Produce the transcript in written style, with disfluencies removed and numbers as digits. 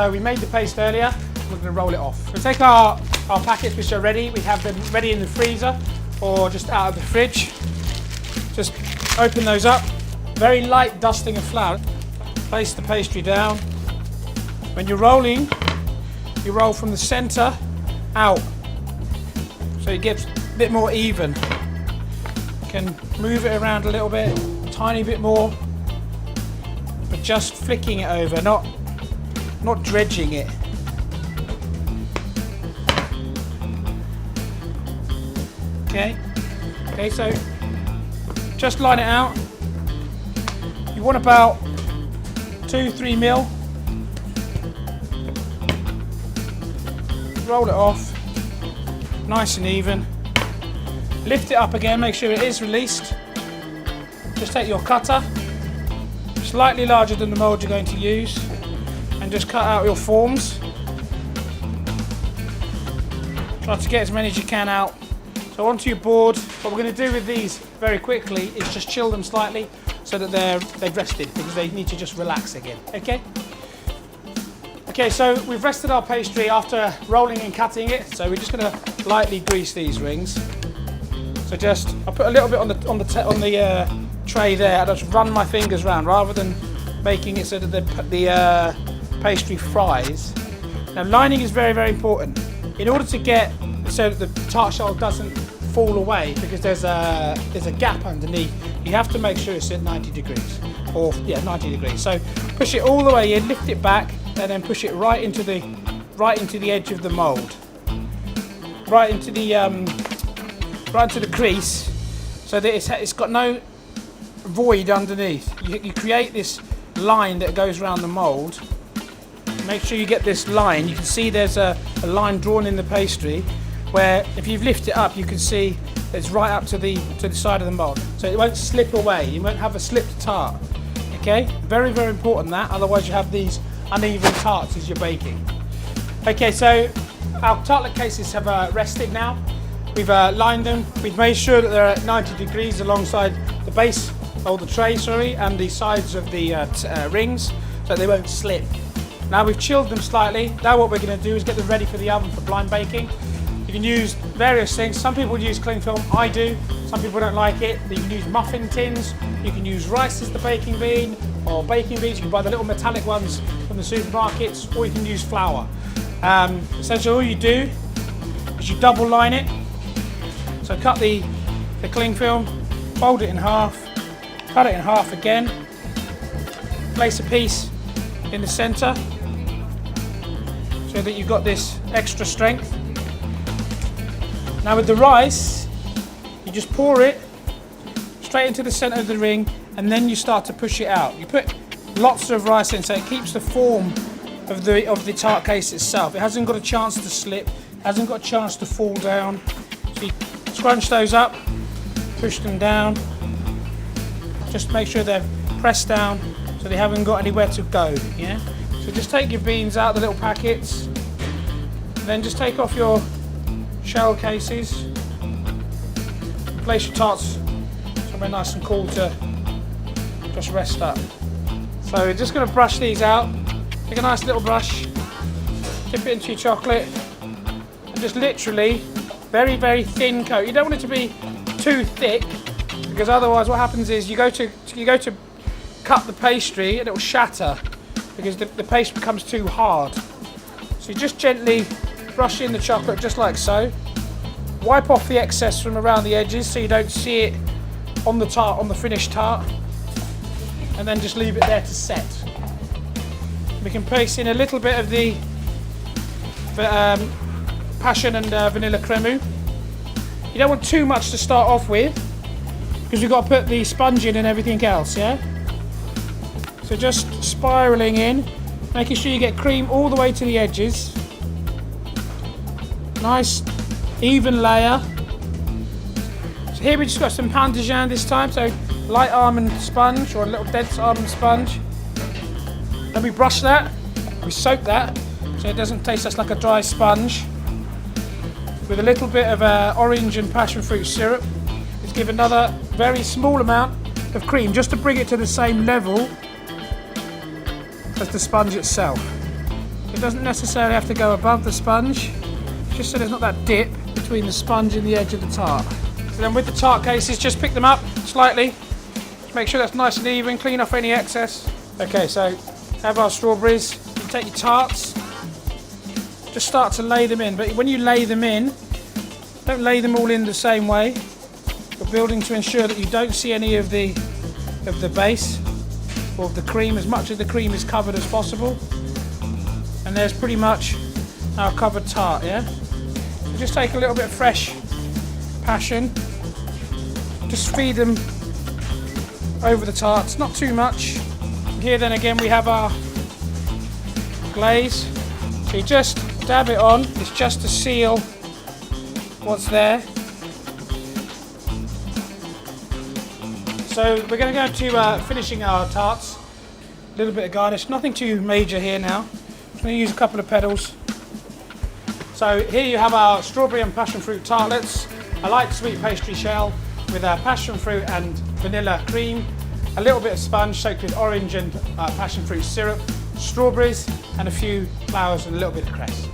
So we made the paste earlier, we're going to roll it off. We'll take our packets which are ready, we have them ready in the freezer or just out of the fridge. Just open those up, very light dusting of flour. Place the pastry down. When you're rolling, you roll from the centre out, so it gets a bit more even. You can move it around a little bit, a tiny bit more, but just flicking it over, not dredging it. Okay, so just line it out. You want about 2-3 mil. Roll it off, nice and even. Lift it up again, make sure it is released. Just take your cutter, slightly larger than the mould you're going to use, and just cut out your forms. Try to get as many as you can out. So onto your board. What we're going to do with these very quickly is just chill them slightly so that they've rested, because they need to just relax again. Okay, so we've rested our pastry after rolling and cutting it, so we're just going to lightly grease these rings. So I'll put a little bit on the tray there, and I'll just run my fingers around rather than making it so that the pastry fries. Now lining is very, very important. In order to get so that the tart shell doesn't fall away, because there's a gap underneath, you have to make sure it's at 90 degrees, or 90 degrees. So push it all the way in, lift it back, and then push it right into the edge of the mould, right into the crease, so that it's got no void underneath. You create this line that goes around the mould. Make sure you get this line. You can see there's a line drawn in the pastry, where if you lift it up, you can see it's right up to the side of the mould, so it won't slip away. You won't have a slipped tart. Okay, very, very important that. Otherwise, you have these uneven tarts as you're baking. Okay, so our tartlet cases have rested now. We've lined them. We've made sure that they're at 90 degrees alongside the base, or the tray, sorry, and the sides of the rings, so they won't slip. Now we've chilled them slightly. Now what we're going to do is get them ready for the oven for blind baking. You can use various things. Some people use cling film. I do. Some people don't like it. You can use muffin tins. You can use rice as the baking bean, or baking beans. You can buy the little metallic ones from the supermarkets, or you can use flour. Essentially all you do is you double line it. So cut the cling film, fold it in half, cut it in half again, place a piece in the centre so that you've got this extra strength. Now with the rice, you just pour it straight into the centre of the ring, and then you start to push it out. You put lots of rice in so it keeps the form of the tart case itself. It hasn't got a chance to slip, hasn't got a chance to fall down. So you scrunch those up, push them down, just make sure they're pressed down so they haven't got anywhere to go. Yeah. So just take your beans out of the little packets, then just take off your shell cases, place your tarts somewhere nice and cool to just rest up. So we're just going to brush these out. Take a nice little brush, dip it into your chocolate, and just literally very, very thin coat. You don't want it to be too thick, because otherwise what happens is you go to cut the pastry and it will shatter because the paste becomes too hard. So you just gently brush in the chocolate just like so. Wipe off the excess from around the edges so you don't see it on the tart, on the finished tart, and then just leave it there to set. We can place in a little bit of the passion and vanilla crème. You don't want too much to start off with, because we've got to put the sponge in and everything else, yeah? So just spiralling in, making sure you get cream all the way to the edges. Nice, even layer. So here we just got some pain de jam this time, so light almond sponge, or a little dense almond sponge. Then we brush that, we soak that, so it doesn't taste just like a dry sponge. With a little bit of orange and passion fruit syrup. Let's give another very small amount of cream, just to bring it to the same level as the sponge itself. It doesn't necessarily have to go above the sponge, just so there's not that dip between the sponge and the edge of the tart. So then with the tart cases, just pick them up slightly. Make sure that's nice and even, clean off any excess. Okay, so have our strawberries. You take your tarts, just start to lay them in. But when you lay them in, don't lay them all in the same way. You're building to ensure that you don't see any of the base or of the cream. As much of the cream is covered as possible. And there's pretty much our covered tart, yeah? So just take a little bit of fresh passion, just feed them over the tarts, not too much. Here then again we have our glaze. So you just dab it on, it's just to seal what's there. So we're going to go to finishing our tarts. A little bit of garnish, nothing too major here now. I'm going to use a couple of petals. So here you have our strawberry and passion fruit tartlets, a light sweet pastry shell with passion fruit and vanilla cream, a little bit of sponge soaked with orange and passion fruit syrup, strawberries and a few flowers and a little bit of cress.